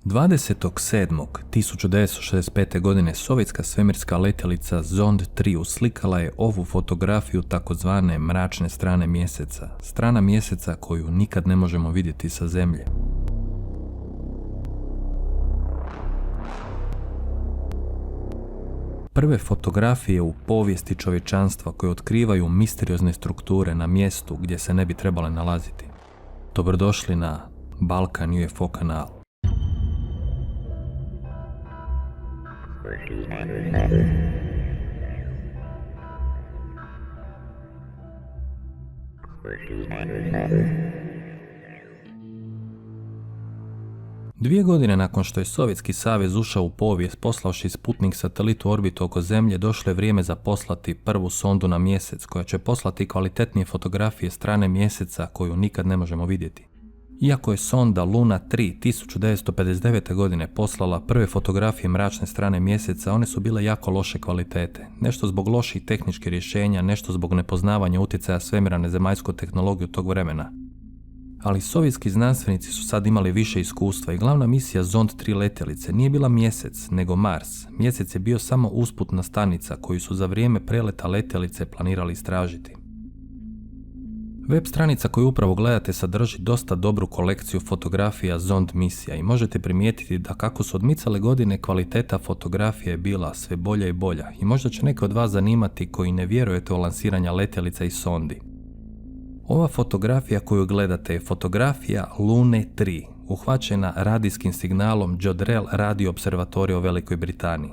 27.7.1965. godine sovjetska svemirska letjelica Zond 3 uslikala je ovu fotografiju takozvane mračne strane mjeseca, strana mjeseca koju nikad ne možemo vidjeti sa Zemlje. Prve fotografije u povijesti čovječanstva koje otkrivaju misteriozne strukture na mjestu gdje se ne bi trebale nalaziti. Dobrodošli na Balkan UFO kanal. Dvije godine nakon što je Sovjetski savez ušao u povijest poslavši Sputnik satelit u orbitu oko Zemlje, došlo je vrijeme za poslati prvu sondu na mjesec koja će poslati kvalitetnije fotografije strane mjeseca koju nikad ne možemo vidjeti. Iako je sonda Luna 3 1959. godine poslala prve fotografije mračne strane mjeseca, one su bile jako loše kvalitete. Nešto zbog loših tehničkih rješenja, nešto zbog nepoznavanja utjecaja svemira na zemaljsku tehnologiju tog vremena. Ali sovjetski znanstvenici su sad imali više iskustva i glavna misija Zond 3 letjelice nije bila mjesec, nego Mars. Mjesec je bio samo usputna stanica koju su za vrijeme preleta letjelice planirali istražiti. Web stranica koju upravo gledate sadrži dosta dobru kolekciju fotografija Zond misija i možete primijetiti da kako su odmicale godine kvaliteta fotografije je bila sve bolja i bolja i možda će neke od vas zanimati koji ne vjerujete u lansiranja letjelica i sondi. Ova fotografija koju gledate je fotografija Lune 3, uhvaćena radijskim signalom Jodrell radio observatorija u Velikoj Britaniji.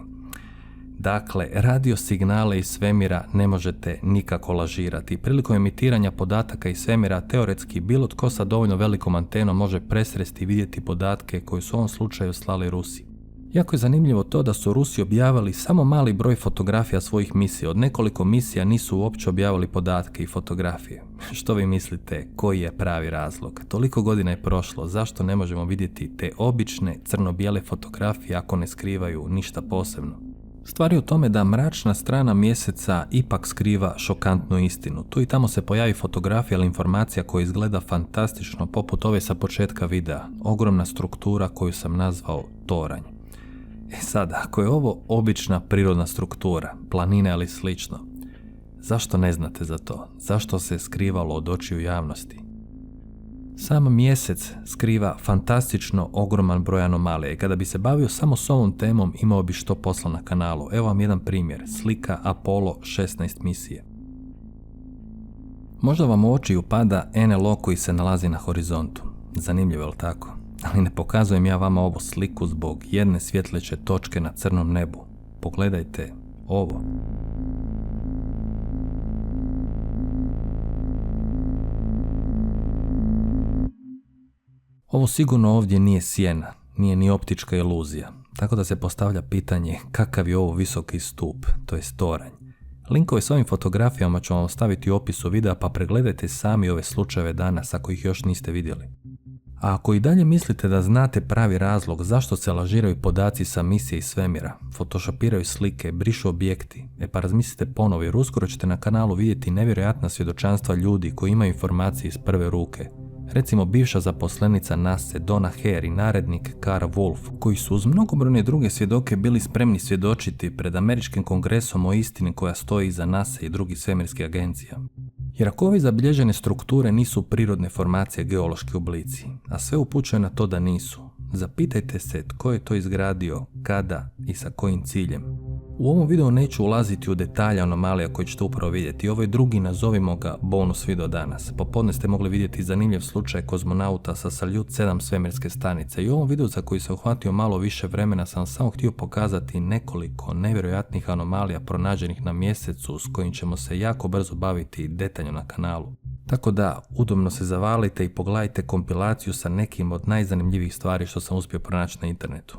Dakle, radio signale iz svemira ne možete nikako lažirati. Prilikom emitiranja podataka iz svemira teoretski bilo tko sa dovoljno velikom antenom može presresti i vidjeti podatke koje su u ovom slučaju slali Rusi. Jako je zanimljivo to da su Rusi objavili samo mali broj fotografija svojih misija. Od nekoliko misija nisu uopće objavili podatke i fotografije. Što vi mislite, koji je pravi razlog? Toliko godina je prošlo, zašto ne možemo vidjeti te obične crno-bijele fotografije ako ne skrivaju ništa posebno? Stvar je u tome da mračna strana mjeseca ipak skriva šokantnu istinu. Tu i tamo se pojavi fotografija ili informacija koja izgleda fantastično, poput ove sa početka videa. Ogromna struktura koju sam nazvao toranj. Sad, ako je ovo obična prirodna struktura, planina ili slično, zašto ne znate za to? Zašto se skrivalo od očiju javnosti? Sam mjesec skriva fantastično ogroman broj anomalija i kada bi se bavio samo s ovom temom imao bi što posla na kanalu. Evo vam jedan primjer, slika Apollo 16 misije. Možda vam u oči upada NLO koji se nalazi na horizontu. Zanimljivo, je li tako? Ali ne pokazujem ja vama ovu sliku zbog jedne svjetleće točke na crnom nebu. Pogledajte ovo. Ovo sigurno ovdje nije sjena, nije ni optička iluzija, tako da se postavlja pitanje kakav je ovo visoki stup, to je toranj. Linkove s ovim fotografijama ću vam ostaviti u opisu videa pa pregledajte sami ove slučajeve danas ako ih još niste vidjeli. A ako i dalje mislite da znate pravi razlog zašto se lažiraju podaci sa misije iz svemira, photoshopiraju slike, brišu objekti, pa razmislite ponovo jer uskoro ćete na kanalu vidjeti nevjerojatna svjedočanstva ljudi koji imaju informacije iz prve ruke. Recimo bivša zaposlenica NASA Donna Hare i narednik Kara Wolf, koji su uz mnogobrojne druge svjedoke bili spremni svjedočiti pred američkim kongresom o istini koja stoji iza NASA i drugih svemirskih agencija. Jer ako ove zabilježene strukture nisu prirodne formacije geološki oblici, a sve upućuje na to da nisu, zapitajte se tko je to izgradio, kada i sa kojim ciljem. U ovom videu neću ulaziti u detalje anomalija koje ćete upravo vidjeti. Ovo je drugi, nazovimo ga, bonus video danas. Popodne ste mogli vidjeti zanimljiv slučaj kozmonauta sa Saljut 7 svemirske stanice i u ovom videu za koji se uhvatio malo više vremena sam samo htio pokazati nekoliko nevjerojatnih anomalija pronađenih na mjesecu s kojim ćemo se jako brzo baviti detaljno na kanalu. Tako da, udobno se zavalite i pogledajte kompilaciju sa nekim od najzanimljivijih stvari što sam uspio pronaći na internetu.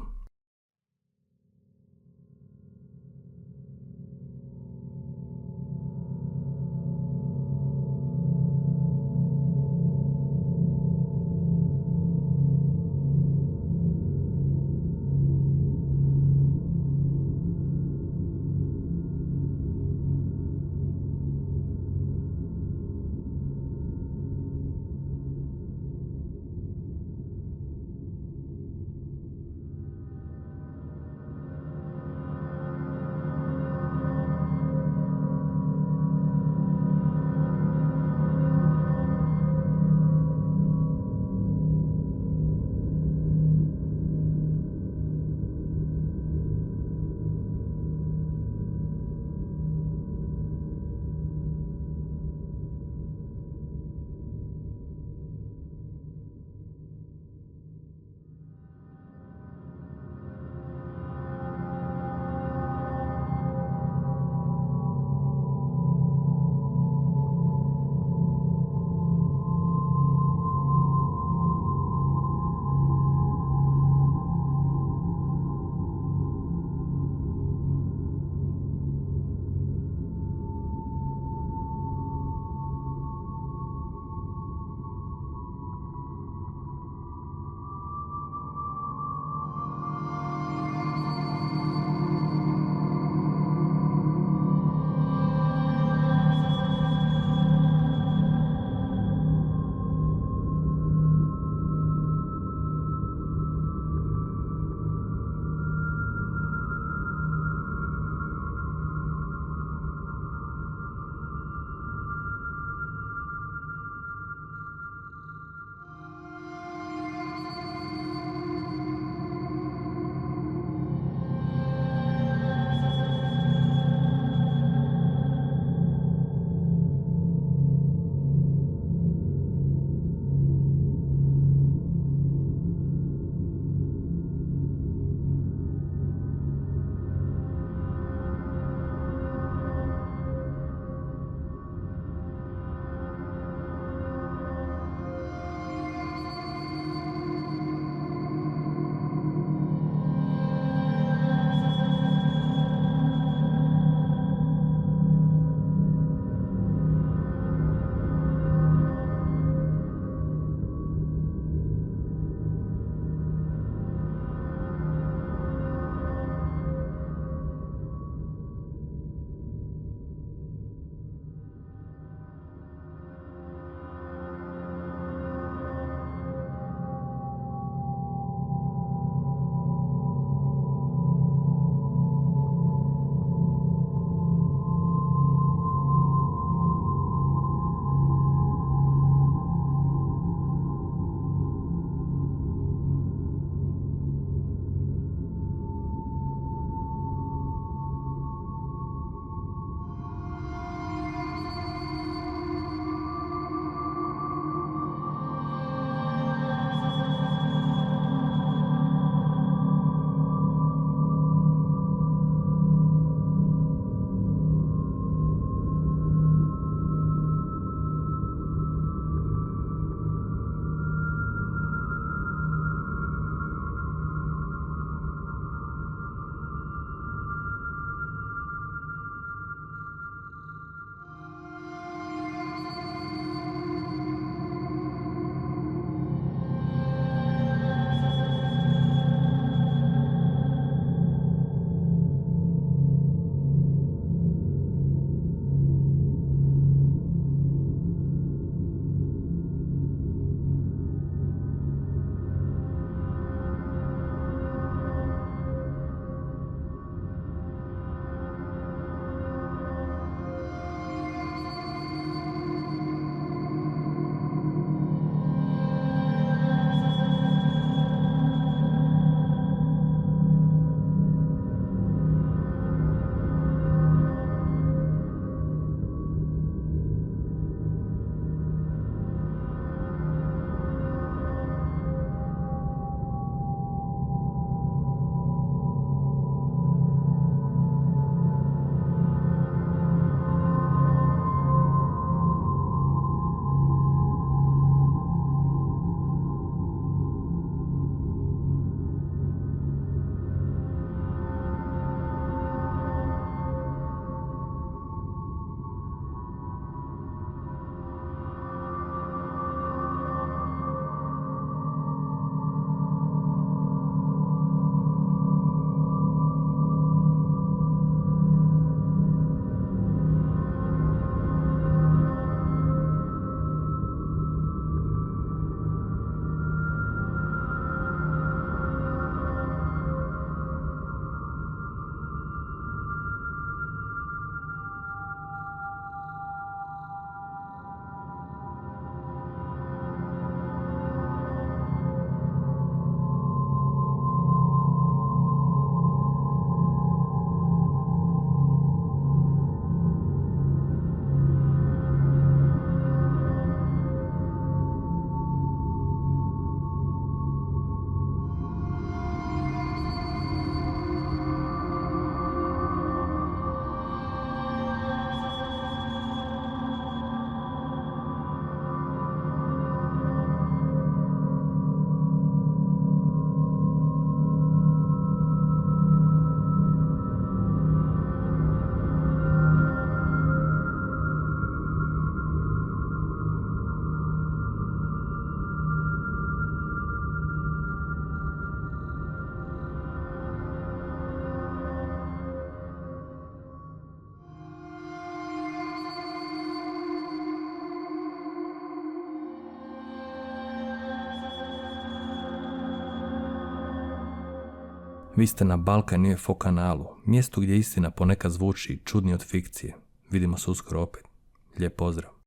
Vi ste na Balkan UFO kanalu, mjestu gdje istina ponekad zvuči čudnije od fikcije. Vidimo se uskoro opet. Lijep pozdrav.